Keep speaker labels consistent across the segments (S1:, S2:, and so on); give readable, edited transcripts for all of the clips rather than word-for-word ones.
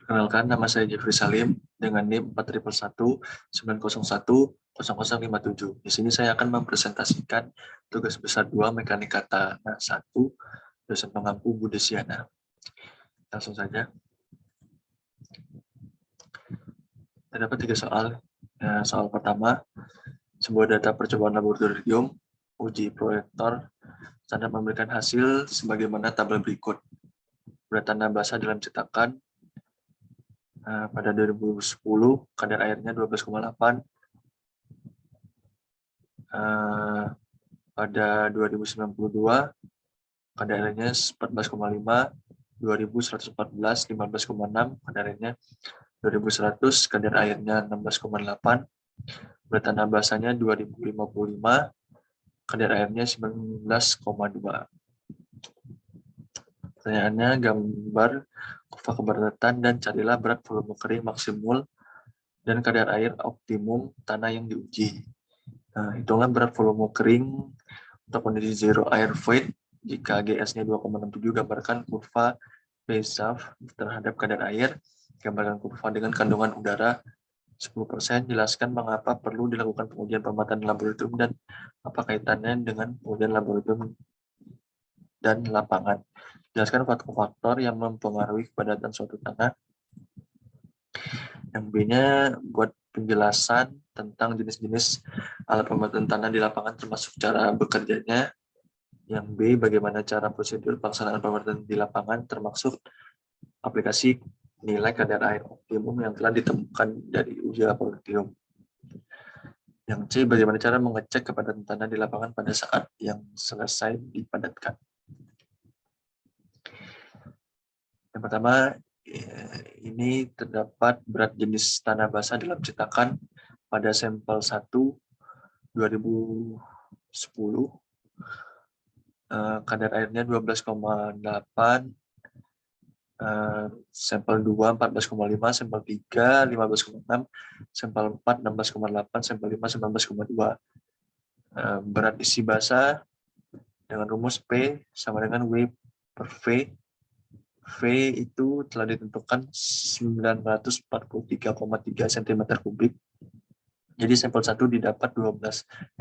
S1: Perkenalkan, nama saya Jeffrey Salim dengan NIM 4119010057. Di sini saya akan mempresentasikan tugas besar 2 Mekanika Tanah 1, dosen pengampu Budesiana. Langsung saja. Terdapat 3 soal. Soal pertama, sebuah data percobaan laboratorium uji proyektor standar memberikan hasil sebagaimana tabel berikut. Berat tanah basah dalam cetakan pada 2010 kadar airnya 12,8, pada 2092 kadar airnya 14,5, 2114 15,6, kadar airnya 2100 kadar airnya 16,8, berat tanah basahnya 2055 kadar airnya 19,2. Pertanyaannya, gambar kurva kepadatan dan carilah berat volume kering maksimum dan kadar air optimum tanah yang diuji. Nah, hitungan berat volume kering untuk kondisi zero air void jika GS-nya 2,67, gambarkan kurva P-SAF terhadap kadar air, gambarkan kurva dengan kandungan udara 10%, jelaskan mengapa perlu dilakukan pengujian pemanfaatan laboratorium dan apa kaitannya dengan pengujian laboratorium dan lapangan. Jelaskan faktor-faktor yang mempengaruhi kepadatan suatu tanah. Yang B-nya buat penjelasan tentang jenis-jenis alat pemantauan tanah di lapangan termasuk cara bekerjanya. Yang B, bagaimana cara prosedur pelaksanaan pemantauan di lapangan termasuk aplikasi nilai kadar air optimum yang telah ditemukan dari uji laboratorium. Yang C, bagaimana cara mengecek kepadatan tanah di lapangan pada saat yang selesai dipadatkan. Yang pertama, ini terdapat berat jenis tanah basah dalam cetakan pada sampel 1 2010, kadar airnya 12,8, sampel 2 14,5, sampel 3 15,6, sampel 4 16,8, sampel 5 19,2. Berat isi basah dengan rumus P sama dengan W per V. V itu telah ditentukan 943,3 cm3. Jadi sampel 1 didapat 2,13,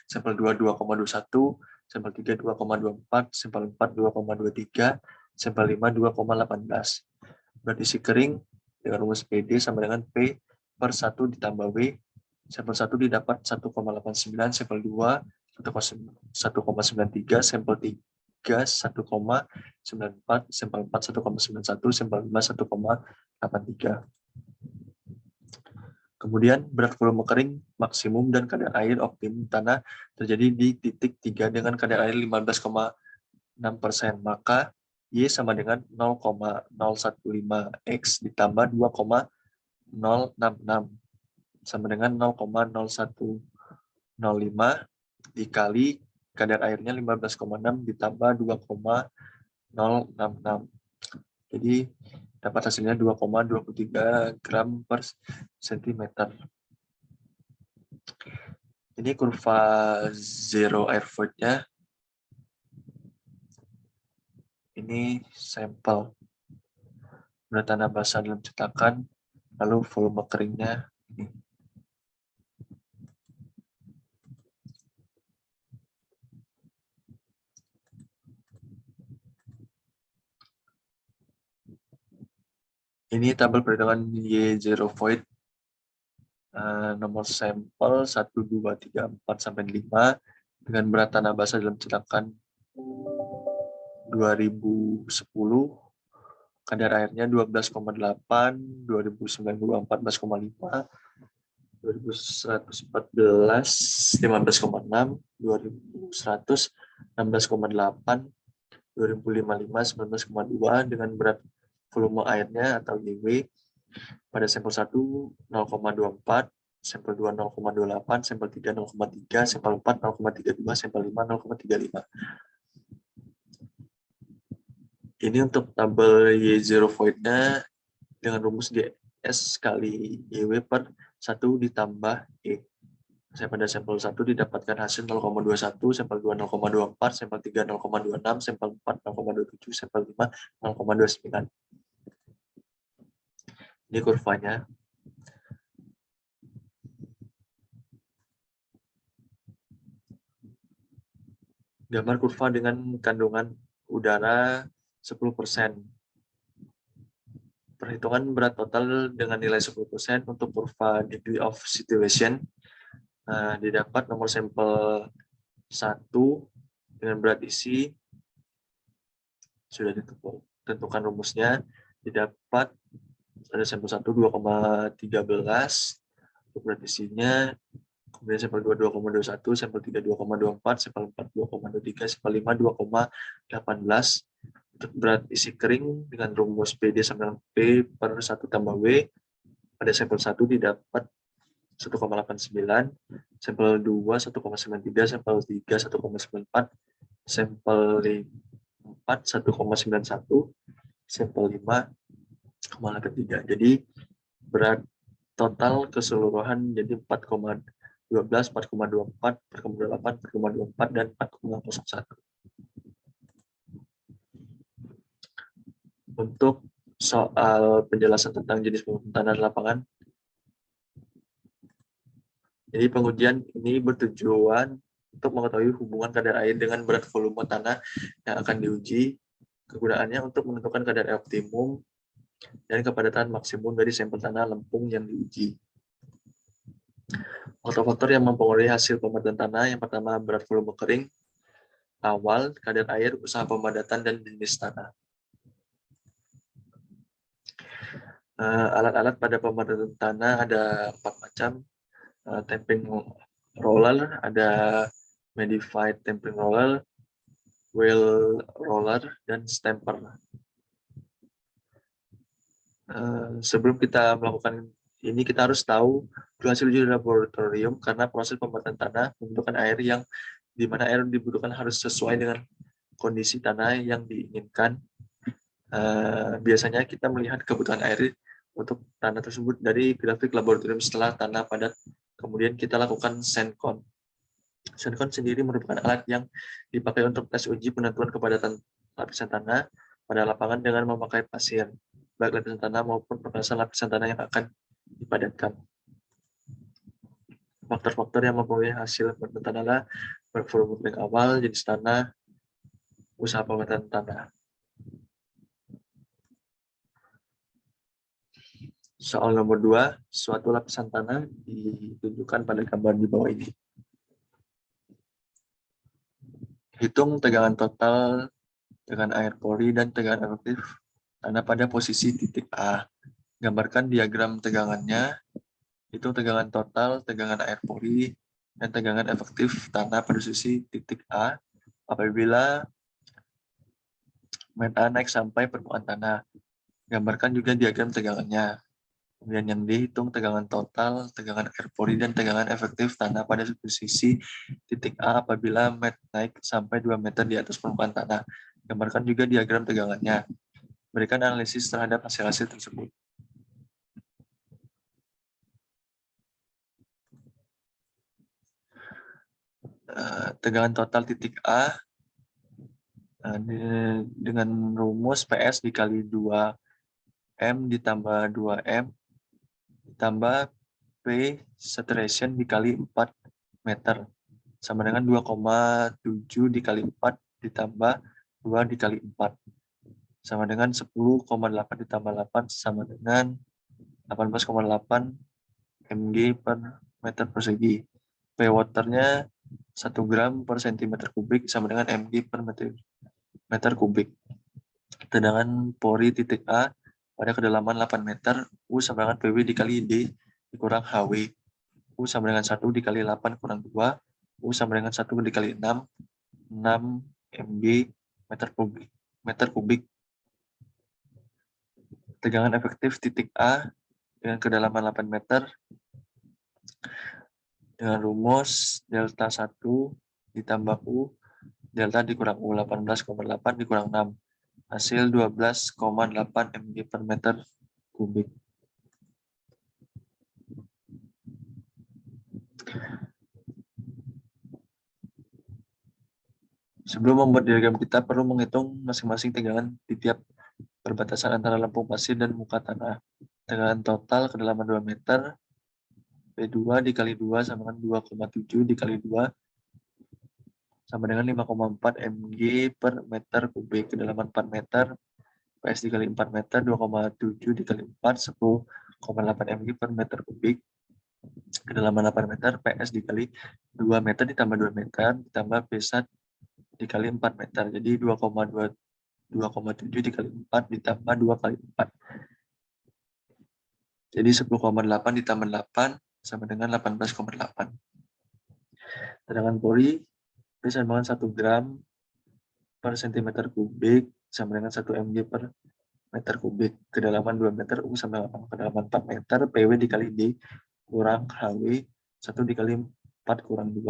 S1: sampel 2 2,21, sampel 3 2,24, sampel 4 2,23, sampel 5 2,18. Berat isi kering dengan rumus PD sama dengan P per 1 ditambah W. Sampel 1 didapat 1,89, sampel 2 1,93, sampel 3 1,94, sampel 4 1,91, sampel 5 1,83. Kemudian berat volume kering maksimum dan kadar air optimum tanah terjadi di titik 3 dengan kadar air 15,6%, maka Y sama dengan 0,015X ditambah 2,066 sama dengan 0,0105 dikali kadar airnya 15,6 ditambah 2,066. Jadi dapat hasilnya 2,23 gram per sentimeter. Ini kurva zero air void-nya. Ini sampel berat tanah basah dalam cetakan, lalu volume keringnya ini. Ini tabel perhitungan Y0 void, nomor sampel 1, 2, 3, 4, sampai 5 dengan berat tanah basah dalam cetakan 2010, kadar airnya 12,8, 2090 14,5, 2114 15,6, 2100 16,8, 2055 19,2 dengan berat volume airnya atau YW pada sampel 1 0,24, sampel 2 0,28, sampel 3 0,3, sampel 4 0,32, sampel 5 0,35. Ini untuk tabel Y0 void-nya dengan rumus GS kali YW per 1 ditambah E. Saya pada sampel 1 didapatkan hasil 0,21, sampel 2 0,24, sampel 3 0,26, sampel 4 0,27, sampel 5 0,29. Ini kurvanya. Gambar kurva dengan kandungan udara 10%. Perhitungan berat total dengan nilai 10% untuk kurva degree of situation. Didapat nomor sampel 1 dengan berat isi. Sudah ditentukan rumusnya. Didapat ada sampel 1 2,13 untuk berat isinya. Kemudian sampel 2 2,21, sampel 3 2,24, sampel 4 2,23, sampel 5 2,18. Untuk berat isi kering dengan rumus PD sama dengan P per 1 tambah W, pada sampel 1 didapat 1,89, sampel 2 1,93, sampel 3 1,94, sampel 4 1,91, sampel 5 0,83. Jadi berat total keseluruhan jadi 4,12, 4,24, 4,28, 4,24, dan 4,01. Untuk soal penjelasan tentang jenis tanah lapangan, jadi pengujian ini bertujuan untuk mengetahui hubungan kadar air dengan berat volume tanah yang akan diuji. Kegunaannya untuk menentukan kadar air optimum dan kepadatan maksimum dari sampel tanah lempung yang diuji. Faktor-faktor yang mempengaruhi hasil pemadatan tanah, yang pertama berat volume kering, awal, kadar air, usaha pemadatan, dan jenis tanah. Alat-alat pada pemadatan tanah ada 4 macam. Tamping roller, ada modified tamping roller, wheel roller, dan stamper. Sebelum kita melakukan ini, kita harus tahu hasil uji laboratorium, karena proses pembuatan tanah membutuhkan air yang dimana air dibutuhkan harus sesuai dengan kondisi tanah yang diinginkan. Biasanya kita melihat kebutuhan air untuk tanah tersebut dari grafik laboratorium setelah tanah padat. Kemudian kita lakukan SENCON. SENCON sendiri merupakan alat yang dipakai untuk tes uji penentuan kepadatan lapisan tanah pada lapangan dengan memakai pasir, baik lapisan tanah maupun perluasan lapisan tanah yang akan dipadatkan. Faktor-faktor yang mempengaruhi hasil pemadatan tanah adalah volume kering awal, jenis tanah, usaha pemadatan tanah. Soal nomor 2, suatu lapisan tanah ditunjukkan pada gambar di bawah ini. Hitung tegangan total dengan air pori dan tegangan efektif tanah pada posisi titik A. Gambarkan diagram tegangannya. Hitung tegangan total, tegangan air pori, dan tegangan efektif tanah pada posisi titik A apabila met A naik sampai permukaan tanah. Gambarkan juga diagram tegangannya. Kemudian yang dihitung tegangan total, tegangan air pori, dan tegangan efektif tanah pada posisi titik A apabila met naik sampai 2 meter di atas permukaan tanah. Gambarkan juga diagram tegangannya. Berikan analisis terhadap hasil-hasil tersebut. Tegangan total titik A dengan rumus PS dikali 2M ditambah 2M ditambah P saturation dikali 4 meter sama dengan 2,7 dikali 4 ditambah 2 dikali 4 sama dengan 10,8 ditambah 8 sama dengan 18,8 mg per meter persegi. P waternya 1 gram per centimeter kubik sama dengan mg per meter kubik. Tegangan pori titik A pada kedalaman 8 meter, U sama dengan PW dikali D dikurang HW. U sama dengan 1 dikali 8 kurang 2, U sama dengan 1 dikali 6, 6 mg meter kubik. Tegangan efektif titik A dengan kedalaman 8 meter dengan rumus delta 1 ditambah U, delta dikurang U, 18,8 dikurang 6. Hasil 12,8 mg per meter kubik. Sebelum membuat diagram, kita perlu menghitung masing-masing tegangan di tiap perbatasan antara lempung pasir dan muka tanah. Tegangan total kedalaman 2 meter, P2 dikali 2 sama dengan 2,7 dikali 2 sama dengan 5,4 mg per meter kubik. Kedalaman 4 meter, PS dikali 4 meter, 2,7 dikali 4, 10,8 mg per meter kubik. Kedalaman 8 meter, PS dikali 2 meter ditambah 2 meter, ditambah P1 dikali 4 meter. Jadi 2,7 dikali 4 ditambah 2 kali 4. Jadi 10,8 ditambah 8 sama dengan 18,8. Tegangan pori disamakan 1 gram per cm kubik sama dengan 1 mg per meter kubik. Kedalaman 2 meter, U sama dengan kedalaman 4 meter, PW dikali D kurang HW, 1 dikali 4 kurang 2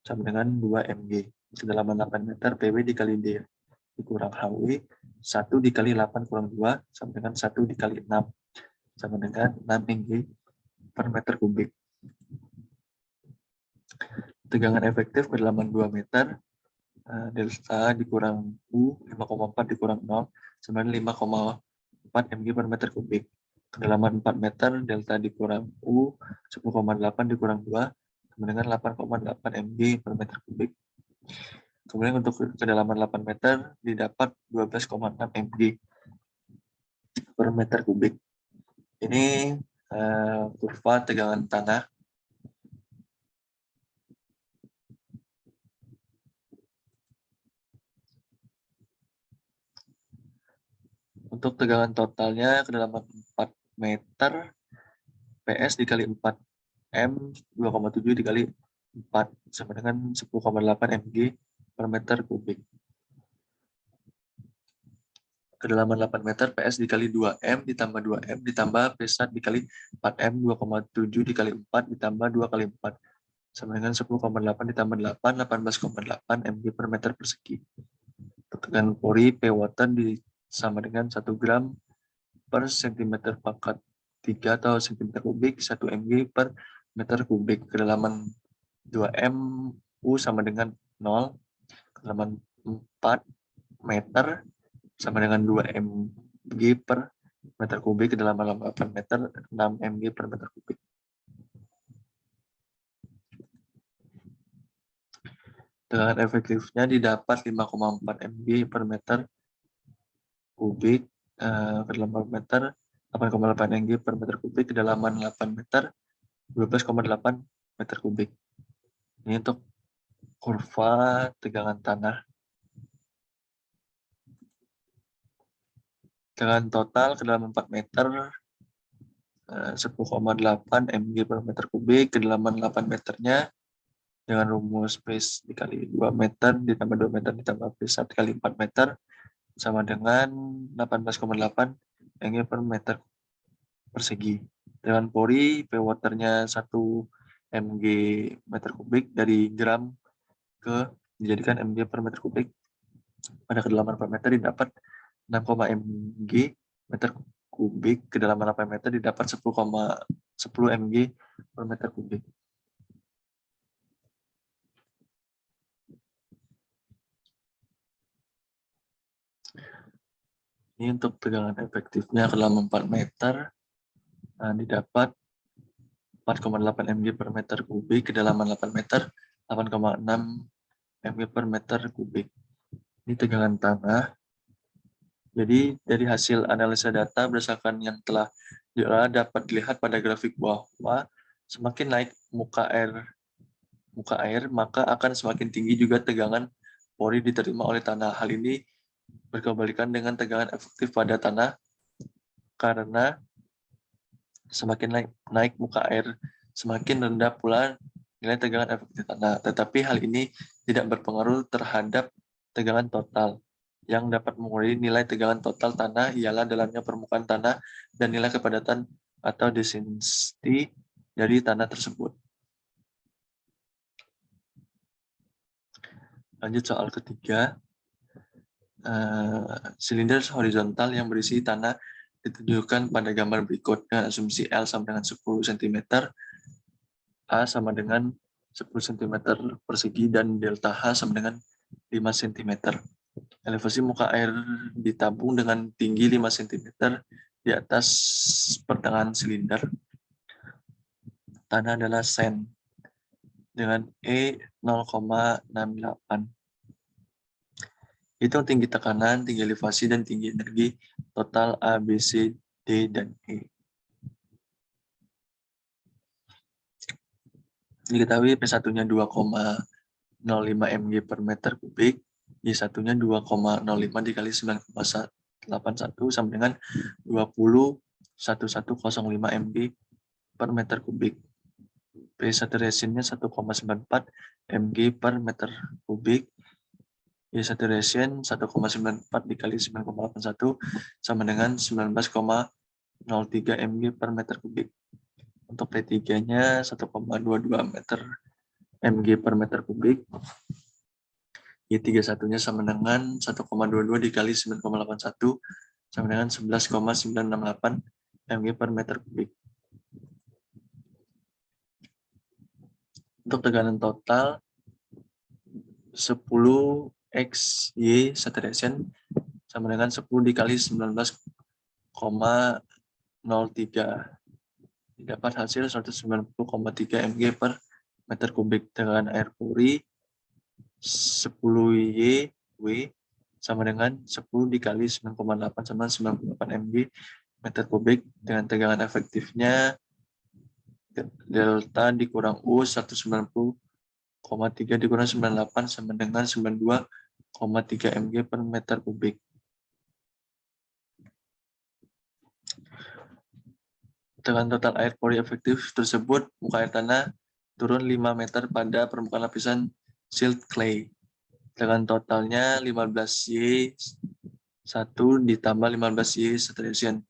S1: sama dengan 2 mg. Kedalaman 8 meter, PW dikali D dikurang HW, 1 dikali 8 kurang 2 sama dengan 1 dikali 6 sama dengan 6 mg per meter kubik. Tegangan efektif kedalaman 2 meter, delta dikurang U, 5,4 dikurang 0, sama dengan 5,4 mg per meter kubik. Kedalaman 4 meter, delta dikurang U, 10,8 dikurang 2, sama dengan 8,8 mg per meter kubik. Kemudian untuk kedalaman 8 meter, didapat 12,6 mg per meter kubik. Ini kurva tegangan tanah. Untuk tegangan totalnya kedalaman 4 meter, PS dikali 4 M, 2,7 dikali 4 sama dengan 10,8 mg per meter kubik. Kedalaman 8 meter, PS dikali 2M ditambah 2M ditambah P1 dikali 4M, 2,7 dikali 4 ditambah 2 kali 4 sama dengan 10,8 ditambah 8, 18,8 mg per meter persegi. Tegangan pori P water sama dengan 1 gram per cm pangkat 3 atau cm kubik, 1 mg per meter kubik. Kedalaman 2M, U sama dengan 0, kedalaman 4 meter sama dengan 2 mg per meter kubik, kedalaman 8 meter, 6 mg per meter kubik. Tegangan efektifnya didapat 5,4 mg per meter kubik, kedalaman 8 meter, 8,8 mg per meter kubik, kedalaman 8 meter, 12,8 meter kubik. Ini untuk kurva tegangan tanah. Tegangan total kedalaman 4 meter, 10,8 mg per meter kubik, kedalaman 8 meternya dengan rumus P dikali 2 meter ditambah 2 meter ditambah P1 kali 4 meter sama dengan 18,8 mg per meter persegi. Dengan pori P waternya 1 mg meter kubik, dari gram ke dijadikan mg per meter kubik. Pada kedalaman 4 meter didapat 6, mg meter kubik, kedalaman 8 meter didapat 10 mg per meter kubik. Ini untuk tegangan efektifnya kedalaman 4 meter, didapat 4,8 mg per meter kubik, kedalaman 8 meter, 8,6 mg per meter kubik. Ini tegangan tanah. Jadi dari hasil analisa data berdasarkan yang telah diolah dapat dilihat pada grafik bahwa semakin naik muka air maka akan semakin tinggi juga tegangan pori diterima oleh tanah. Hal ini berkebalikan dengan tegangan efektif pada tanah karena semakin naik muka air semakin rendah pula nilai tegangan efektif tanah. Tetapi hal ini tidak berpengaruh terhadap tegangan total. Yang dapat mengurangi nilai tegangan total tanah ialah dalamnya permukaan tanah dan nilai kepadatan atau density dari tanah tersebut. Lanjut soal ketiga. Silinder horizontal yang berisi tanah ditunjukkan pada gambar berikut dengan asumsi L sama dengan 10 cm, A sama dengan 10 cm persegi, dan delta H sama dengan 5 cm. Elevasi muka air ditabung dengan tinggi 5 cm di atas pertengahan silinder. Tanah adalah sand dengan E 0,68. Hitung tinggi tekanan, tinggi elevasi, dan tinggi energi total A, B, C, D, dan E. Diketahui P1-nya 2,05 mg per meter kubik, Y1-nya 2,05 dikali 9,81 sama dengan 20,1105 mg per meter kubik. P1 resinnya 1,94 mg per meter kubik, Y1 resin 1,94 dikali 9,81 sama dengan 19,03 mg per meter kubik. Untuk P3-nya 1,22 mg per meter kubik. Y31-nya sama dengan 1,22 dikali 9,81 sama dengan 11,968 mg per meter kubik. Untuk tekanan total 10 X Y saturation sama dengan 10 dikali 19,03. Didapat hasil 190,3 mg per meter kubik. Tekanan air puri 10 Y W sama dengan 10 dikali 9,8 sama 98 mg meter kubik dengan tegangan efektifnya delta dikurang U 190,3 dikurang 98 sama dengan 92,3 mg per meter kubik. Tekanan total air pori efektif tersebut, muka air tanah turun 5 meter pada permukaan lapisan silt clay. Tekanan totalnya 15Y 1 ditambah 15Y saturation.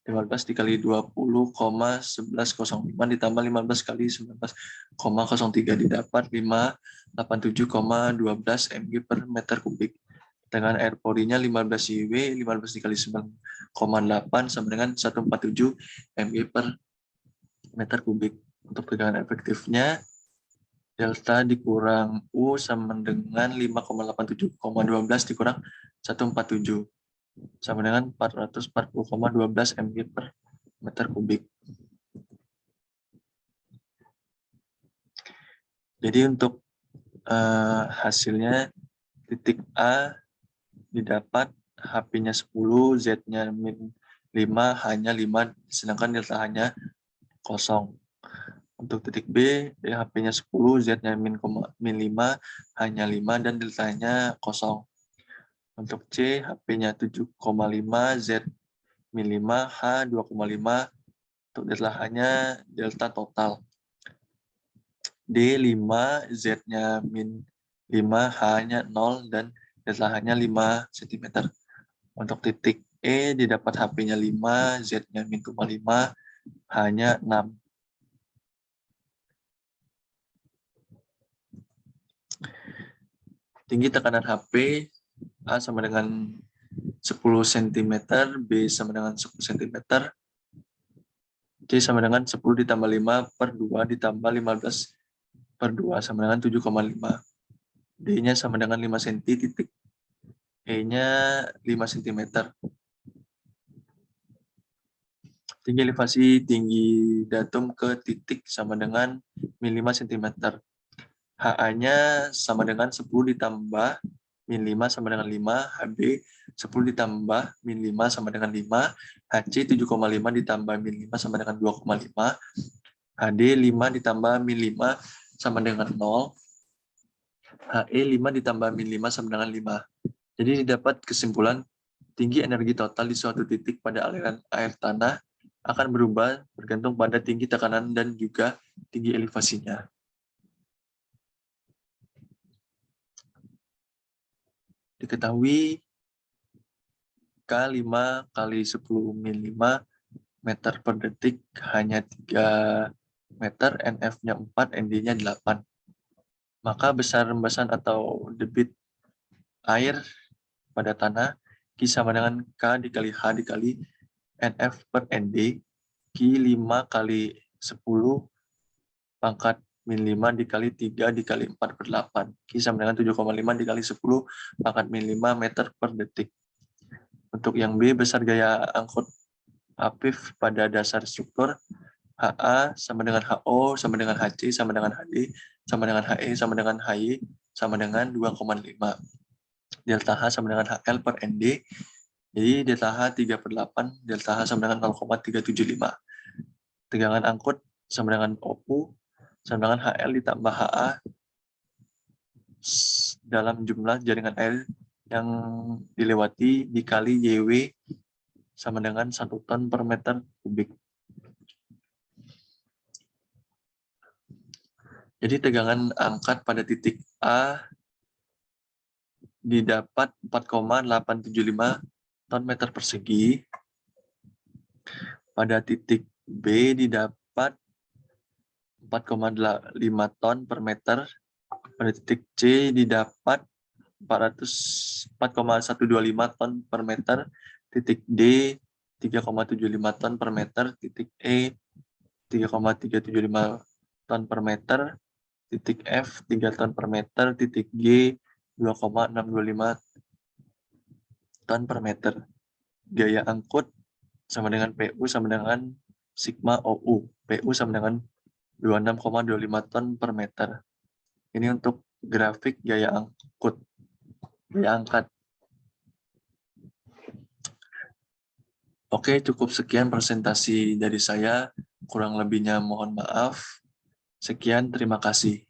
S1: 15 dikali 20,1105 ditambah 15 kali 19,03 didapat 587,12 mg per meter kubik. Dengan air porinya 15 YW, 15 dikali 9,8 sama dengan 147 mg per meter kubik. Untuk tegangan efektifnya delta dikurang U sama dengan 5,87,12 dikurang 147 sama dengan 440,12 mg per meter kubik. Jadi untuk hasilnya titik A didapat HP-nya 10, Z-nya min 5, H-nya 5, sedangkan delta H-nya kosong. Untuk titik B, HP-nya 10, Z-nya min 5, H-nya 5, dan delta-nya kosong. Untuk C, HP-nya 7,5, Z min 5, H 2,5, untuk delta H-nya delta total. D 5, Z-nya min 5, H-nya 0, dan delta H-nya 5 cm. Untuk titik E didapat HP-nya 5, Z-nya min 5, H-nya 6. Tinggi tekanan HP, A sama dengan 10 cm, B sama dengan 10 cm, C sama dengan 10 ditambah 5 per 2 ditambah 15 per 2 sama dengan 7,5. D-nya sama dengan 5 cm, titik E-nya 5 cm. Tinggi elevasi tinggi datum ke titik sama dengan min 5 cm. HA-nya sama dengan 10 ditambah min 5 sama dengan 5, HB 10 ditambah min 5 sama dengan 5, HC 7,5 ditambah min 5 sama dengan 2,5, HD 5 ditambah min 5 sama dengan 0, HE 5 ditambah min 5 sama dengan 5. Jadi didapat kesimpulan tinggi energi total di suatu titik pada aliran air tanah akan berubah bergantung pada tinggi tekanan dan juga tinggi elevasinya. Diketahui K5 kali 10 min 5 meter per detik hanya 3 meter, NF-nya 4, ND-nya 8. Maka besar rembesan atau debit air pada tanah Q sama dengan K dikali H dikali NF per ND, Q 5 kali 10 pangkat min 5 dikali 3 dikali 4 per 8. Q sama dengan 7,5 dikali 10 pangkat min 5 meter per detik. Untuk yang B, besar gaya angkut Afif pada dasar struktur HA sama dengan HO sama dengan HC sama dengan HD sama dengan HE sama dengan HY sama dengan 2,5. Delta H sama dengan HL per ND. Jadi delta H 3/8, delta H sama dengan 0,375. Tegangan angkut sama dengan OU sama dengan HL ditambah HA dalam jumlah jaringan air yang dilewati dikali YW sama dengan 1 ton per meter kubik. Jadi tegangan angkat pada titik A didapat 4,875 ton meter persegi. Pada titik B didapat 4,5 ton per meter. Pada titik C didapat 4,125 ton per meter. Titik D 3,75 ton per meter. Titik E 3,375 ton per meter. Titik F 3 ton per meter. Titik G 2,625 ton per meter. Gaya angkut sama dengan PU sama dengan sigma OU. PU sama dengan 26,25 ton per meter. Ini untuk grafik gaya angkut, gaya angkat. Oke, cukup sekian presentasi dari saya. Kurang lebihnya mohon maaf. Sekian, terima kasih.